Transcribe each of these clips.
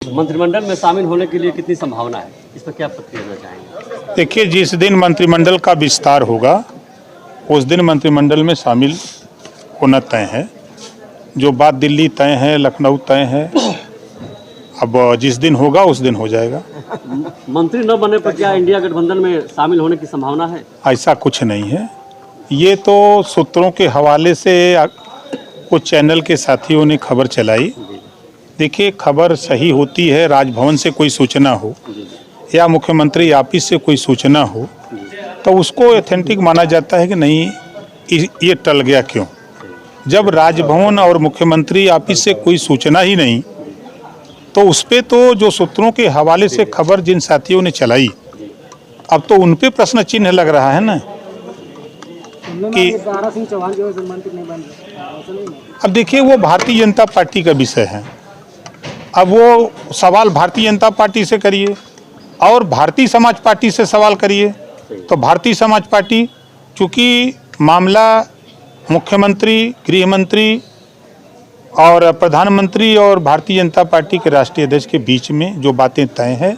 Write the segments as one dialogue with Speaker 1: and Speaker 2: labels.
Speaker 1: मंत्रिमंडल में शामिल होने के लिए कितनी संभावना है, इस पर क्या प्रतिक्रिया देना चाहेंगे?
Speaker 2: देखिए, जिस दिन मंत्रिमंडल का विस्तार होगा उस दिन मंत्रिमंडल में शामिल होना तय है। जो बात दिल्ली तय है, लखनऊ तय है, अब जिस दिन होगा उस दिन हो जाएगा।
Speaker 1: मंत्री न बनने पर क्या इंडिया गठबंधन में शामिल होने की संभावना है?
Speaker 2: ऐसा कुछ नहीं है। ये तो सूत्रों के हवाले से कुछ चैनल के साथियों ने खबर चलाई। देखिए, खबर सही होती है, राजभवन से कोई सूचना हो या मुख्यमंत्री ऑफिस से कोई सूचना हो तो उसको ऑथेंटिक माना जाता है कि नहीं ये टल गया क्यों। जब राजभवन और मुख्यमंत्री ऑफिस से कोई सूचना ही नहीं तो उस पे तो जो सूत्रों के हवाले से खबर जिन साथियों ने चलाई अब तो उन पे प्रश्न चिन्ह लग रहा है ना कि अब देखिए, वो भारतीय जनता पार्टी का विषय है। अब वो सवाल भारतीय जनता पार्टी से करिए और भारतीय समाज पार्टी से सवाल करिए। तो भारतीय समाज पार्टी, चूँकि मामला मुख्यमंत्री, गृह मंत्री और प्रधानमंत्री और भारतीय जनता पार्टी के राष्ट्रीय अध्यक्ष के बीच में जो बातें तय हैं,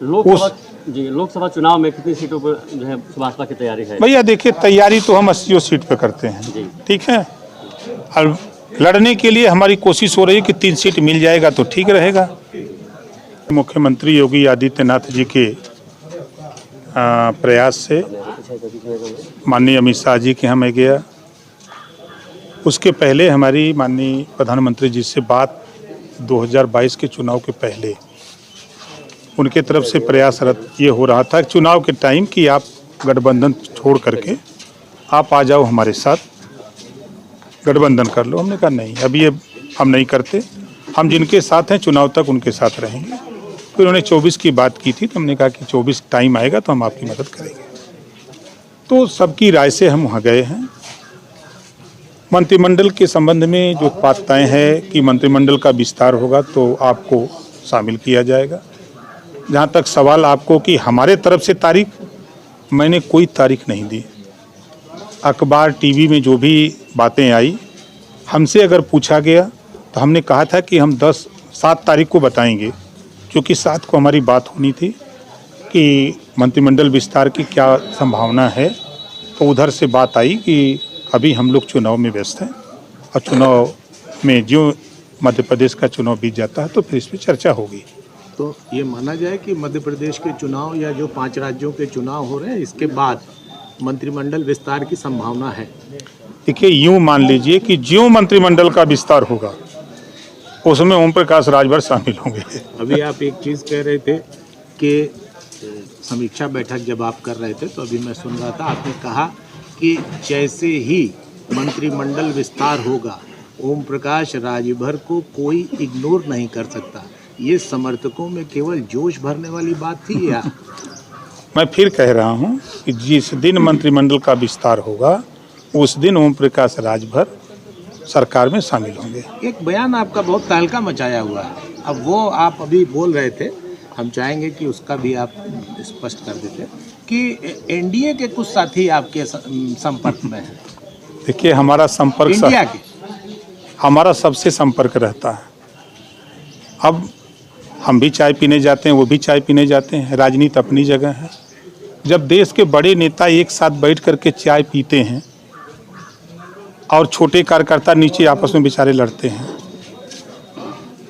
Speaker 1: लोकसभा चुनाव में कितनी सीटों पर जो है भाजपा की तैयारी है? भैया
Speaker 2: देखिए, तैयारी तो हम 80 सीट पे करते हैं, ठीक है। और लड़ने के लिए हमारी कोशिश हो रही है कि 3 सीट मिल जाएगा तो ठीक रहेगा। मुख्यमंत्री योगी आदित्यनाथ जी के प्रयास से माननीय अमित शाह जी के यहाँ मैं गया। उसके पहले हमारी माननीय प्रधानमंत्री जी से बात 2022 के चुनाव के पहले उनके तरफ से प्रयासरत ये हो रहा था चुनाव के टाइम कि आप गठबंधन छोड़ करके आप आ जाओ, हमारे साथ गठबंधन कर लो। हमने कहा नहीं, अभी ये हम नहीं करते, हम जिनके साथ हैं चुनाव तक उनके साथ रहेंगे। फिर उन्होंने 24 की बात की थी तो हमने कहा कि 24 टाइम आएगा तो हम आपकी मदद करेंगे। तो सबकी राय से हम वहाँ गए हैं। मंत्रिमंडल के संबंध में जो बात तय है कि मंत्रिमंडल का विस्तार होगा तो आपको शामिल किया जाएगा। जहाँ तक सवाल आपको कि हमारे तरफ से तारीख, मैंने कोई तारीख नहीं दी। अखबार टीवी में जो भी बातें आई, हमसे अगर पूछा गया तो हमने कहा था कि हम 7 तारीख को बताएंगे, क्योंकि 7 को हमारी बात होनी थी कि मंत्रिमंडल विस्तार की क्या संभावना है। तो उधर से बात आई कि अभी हम लोग चुनाव में व्यस्त हैं और चुनाव में जो मध्य प्रदेश का चुनाव बीत जाता है तो फिर इस पर चर्चा होगी।
Speaker 3: तो ये माना जाए कि मध्य प्रदेश के चुनाव या जो 5 राज्यों के चुनाव हो रहे हैं इसके बाद मंत्रिमंडल विस्तार की संभावना है?
Speaker 2: देखिए, यूँ मान लीजिए कि ज्यों मंत्रिमंडल का विस्तार होगा उसमें ओम प्रकाश राजभर शामिल होंगे।
Speaker 3: अभी आप एक चीज़ कह रहे थे कि समीक्षा बैठक जब आप कर रहे थे तो अभी मैं सुन रहा था, आपने कहा कि जैसे ही मंत्रिमंडल विस्तार होगा ओम प्रकाश राजभर को कोई इग्नोर नहीं कर सकता। ये समर्थकों में केवल जोश भरने वाली बात थी या?
Speaker 2: मैं फिर कह रहा हूं कि जिस दिन मंत्रिमंडल का विस्तार होगा उस दिन ओम प्रकाश राजभर सरकार में शामिल होंगे।
Speaker 3: एक बयान आपका बहुत तहलका मचाया हुआ है, अब वो आप अभी बोल रहे थे, हम चाहेंगे कि उसका भी आप स्पष्ट कर देते कि एनडीए के कुछ साथी आपके संपर्क में हैं।
Speaker 2: देखिए, हमारा संपर्क
Speaker 3: इंडिया के
Speaker 2: हमारा सबसे संपर्क रहता है। अब हम भी चाय पीने जाते हैं, वो भी चाय पीने जाते हैं, राजनीति अपनी जगह है। जब देश के बड़े नेता एक साथ बैठ करके चाय पीते हैं और छोटे कार्यकर्ता नीचे आपस में बेचारे लड़ते हैं,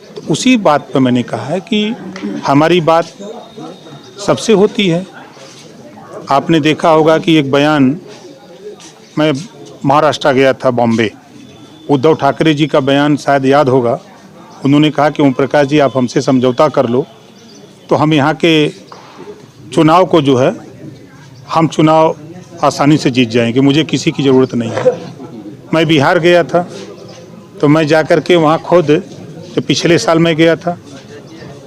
Speaker 2: तो उसी बात पर मैंने कहा है कि हमारी बात सबसे होती है। आपने देखा होगा कि एक बयान, मैं महाराष्ट्र गया था, बॉम्बे, उद्धव ठाकरे जी का बयान शायद याद होगा। उन्होंने कहा कि ओम प्रकाश जी आप हमसे समझौता कर लो तो हम यहाँ के चुनाव को जो है हम चुनाव आसानी से जीत जाएंगे, मुझे किसी की ज़रूरत नहीं है। मैं बिहार गया था तो मैं जाकर के वहाँ खुद, तो पिछले साल मैं गया था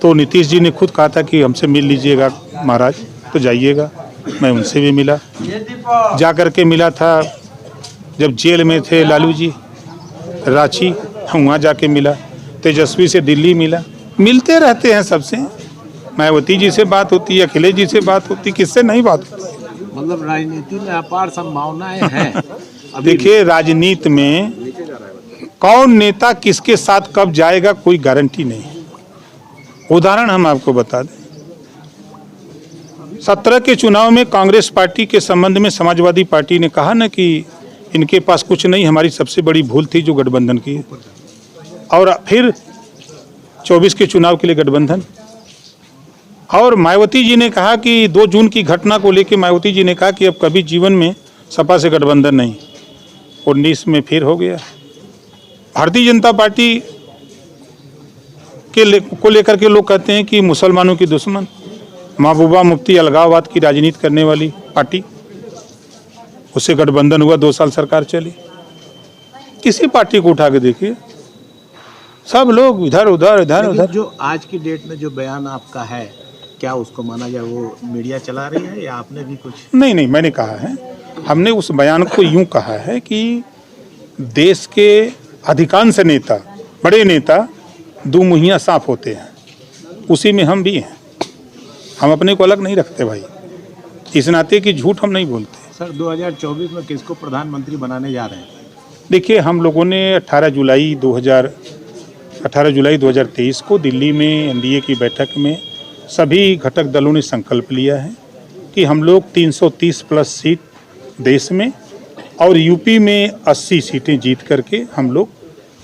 Speaker 2: तो नीतीश जी ने खुद कहा था कि हमसे मिल लीजिएगा महाराज, तो जाइएगा। मैं उनसे भी मिला, जाकर के मिला था जब जेल में थे लालू जी रांची, वहाँ जाके मिला। तेजस्वी से दिल्ली मिला, मिलते रहते हैं सबसे। मायावती जी से बात होती है, अखिलेश जी से बात होती, किससे नहीं बात होती।
Speaker 3: मतलब राजनीति में अपार संभावनाएं हैं।
Speaker 2: देखिए, राजनीति में कौन नेता किसके साथ कब जाएगा कोई गारंटी नहीं। उदाहरण हम आपको बता दें, 17 के चुनाव में कांग्रेस पार्टी के संबंध में समाजवादी पार्टी ने कहा ना कि इनके पास कुछ नहीं, हमारी सबसे बड़ी भूल थी जो गठबंधन की। और फिर 24 के चुनाव के लिए गठबंधन। और मायावती जी ने कहा कि 2 जून की घटना को लेकर मायावती जी ने कहा कि अब कभी जीवन में सपा से गठबंधन नहीं। 19 में फिर हो गया। भारतीय जनता पार्टी को लेकर के लोग कहते हैं कि मुसलमानों की दुश्मन, महबूबा मुफ्ती अलगाववाद की राजनीति करने वाली पार्टी, उससे गठबंधन हुआ, 2 साल सरकार चली। किसी पार्टी को उठा के देखिए, सब लोग इधर उधर इधर उधर।
Speaker 3: जो आज की डेट में जो बयान आपका है, क्या उसको माना जाए वो मीडिया चला रही है या आपने भी कुछ?
Speaker 2: नहीं, मैंने कहा है, हमने उस बयान को यूं कहा है कि देश के अधिकांश नेता, बड़े नेता दुमुहिया साफ होते हैं, उसी में हम भी हैं। हम अपने को अलग नहीं रखते भाई, इस नाते की झूठ हम नहीं बोलते।
Speaker 3: सर 2024 में किसको प्रधानमंत्री बनाने जा रहे हैं?
Speaker 2: देखिए, हम लोगों ने 18 जुलाई 2023 को दिल्ली में एनडीए की बैठक में सभी घटक दलों ने संकल्प लिया है कि हम लोग 330 प्लस सीट देश में और यूपी में 80 सीटें जीत करके हम लोग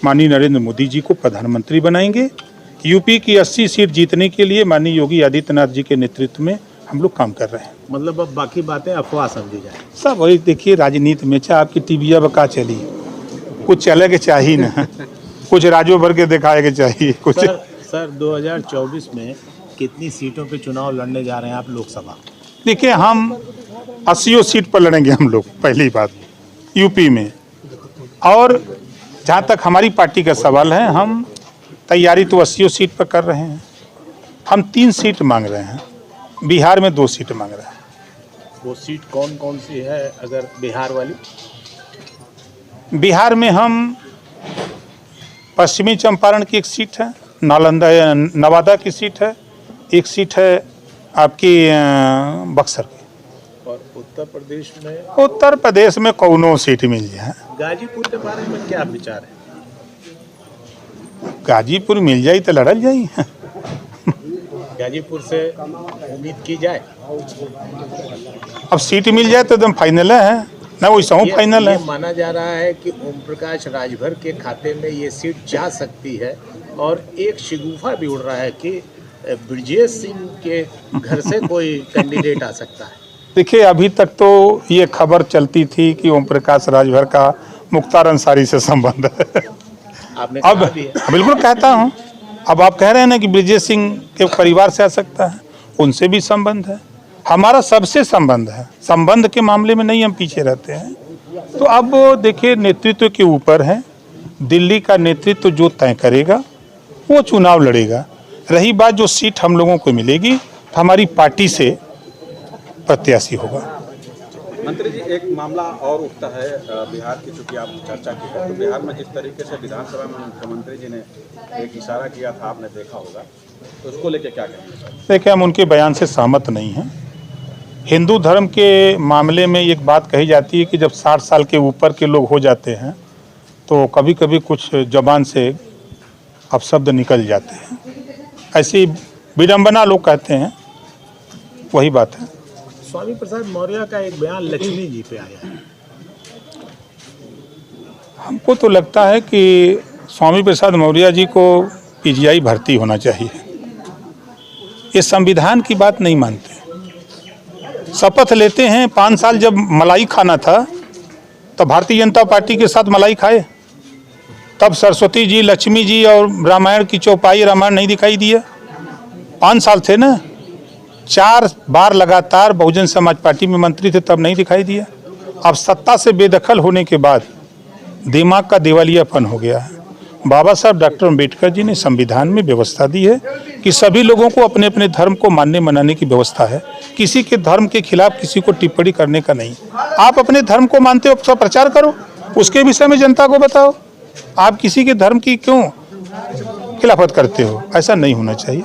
Speaker 2: माननीय नरेंद्र मोदी जी को प्रधानमंत्री बनाएंगे। यूपी की 80 सीट जीतने के लिए माननीय योगी आदित्यनाथ जी के नेतृत्व में हम लोग काम कर रहे हैं।
Speaker 3: मतलब अब बाकी बातें अफवाह समझी जाए
Speaker 2: सब वही। देखिए, राजनीति में चाहे आपकी टीविया बका चली, कुछ चले के चाहिए ना, कुछ राजो भर के दिखाए के चाहिए कुछ।
Speaker 3: सर 2024 में कितनी सीटों पे चुनाव लड़ने जा रहे हैं आप लोकसभा?
Speaker 2: देखिए, हम 80 सीट पर लड़ेंगे हम लोग, पहली बात यूपी में। और जहाँ तक हमारी पार्टी का सवाल है, हम तैयारी तो 80 सीट पर कर रहे हैं। हम 3 सीट मांग रहे हैं, बिहार में 2 सीट मांग रहे हैं।
Speaker 3: वो सीट कौन कौन सी है अगर बिहार वाली?
Speaker 2: बिहार में हम पश्चिमी चंपारण की 1 सीट है, नालंदा नवादा की सीट है, 1 सीट है आपकी बक्सर की।
Speaker 3: और उत्तर प्रदेश में?
Speaker 2: उत्तर प्रदेश में कौनो सीट मिल जाए।
Speaker 3: गाजीपुर के बारे में क्या विचार है?
Speaker 2: गाजीपुर मिल जाए तो लड़ल जाए।
Speaker 3: गाजीपुर से उम्मीद की जाए?
Speaker 2: अब सीट मिल जाए तो एकदम फाइनल है ना, वैसा हूँ फाइनल है।
Speaker 3: माना जा रहा है कि ओम प्रकाश राजभर के खाते में ये सीट जा सकती है और एक शिगुफा भी उड़ रहा है कि ब्रजेश सिंह के घर से कोई कैंडिडेट आ सकता है।
Speaker 2: देखिए, अभी तक तो ये खबर चलती थी कि ओम प्रकाश राजभर का मुख्तार अंसारी से संबंध है।
Speaker 3: आपने
Speaker 2: अब
Speaker 3: कहा भी है।
Speaker 2: बिल्कुल कहता हूँ। अब आप कह रहे हैं ना कि ब्रजेश सिंह के परिवार से आ सकता है, उनसे भी संबंध है। हमारा सबसे संबंध है, संबंध के मामले में नहीं हम पीछे रहते हैं। तो अब देखिए, नेतृत्व के ऊपर है, दिल्ली का नेतृत्व जो तय करेगा वो चुनाव लड़ेगा। रही बात जो सीट हम लोगों को मिलेगी, तो हमारी पार्टी से प्रत्याशी होगा।
Speaker 4: मंत्री जी, एक मामला और उठता है बिहार की, चूंकि आप चर्चा की है, तो बिहार में जिस तरीके से विधानसभा में मुख्यमंत्री जी ने एक इशारा किया था, आपने देखा होगा, तो उसको लेके क्या कहेंगे?
Speaker 2: देखिए, हम उनके बयान से सहमत नहीं हैं। हिंदू धर्म के मामले में एक बात कही जाती है कि जब 60 साल के ऊपर के लोग हो जाते हैं तो कभी कभी कुछ जबान से अपशब्द निकल जाते हैं, ऐसी विडंबना लोग कहते हैं, वही बात है।
Speaker 3: स्वामी प्रसाद मौर्य का एक बयान लक्ष्मी जी पे आया है।
Speaker 2: हमको तो लगता है कि स्वामी प्रसाद मौर्य जी को पीजीआई भर्ती होना चाहिए। ये संविधान की बात नहीं मानते। शपथ लेते हैं, 5 साल जब मलाई खाना था तो भारतीय जनता पार्टी के साथ मलाई खाए, तब सरस्वती जी, लक्ष्मी जी और रामायण की चौपाई रामायण नहीं दिखाई दिया। 5 साल थे ना, 4 बार लगातार बहुजन समाज पार्टी में मंत्री थे, तब नहीं दिखाई दिया। अब सत्ता से बेदखल होने के बाद दिमाग का दिवालियापन हो गया है। बाबा साहब डॉक्टर अम्बेडकर जी ने संविधान में व्यवस्था दी है कि सभी लोगों को अपने अपने धर्म को मानने मनाने की व्यवस्था है। किसी के धर्म के खिलाफ किसी को टिप्पणी करने का नहीं। आप अपने धर्म को मानते हो, उसका प्रचार करो, उसके विषय में जनता को बताओ। आप किसी के धर्म की क्यों खिलाफत करते हो? ऐसा नहीं होना चाहिए।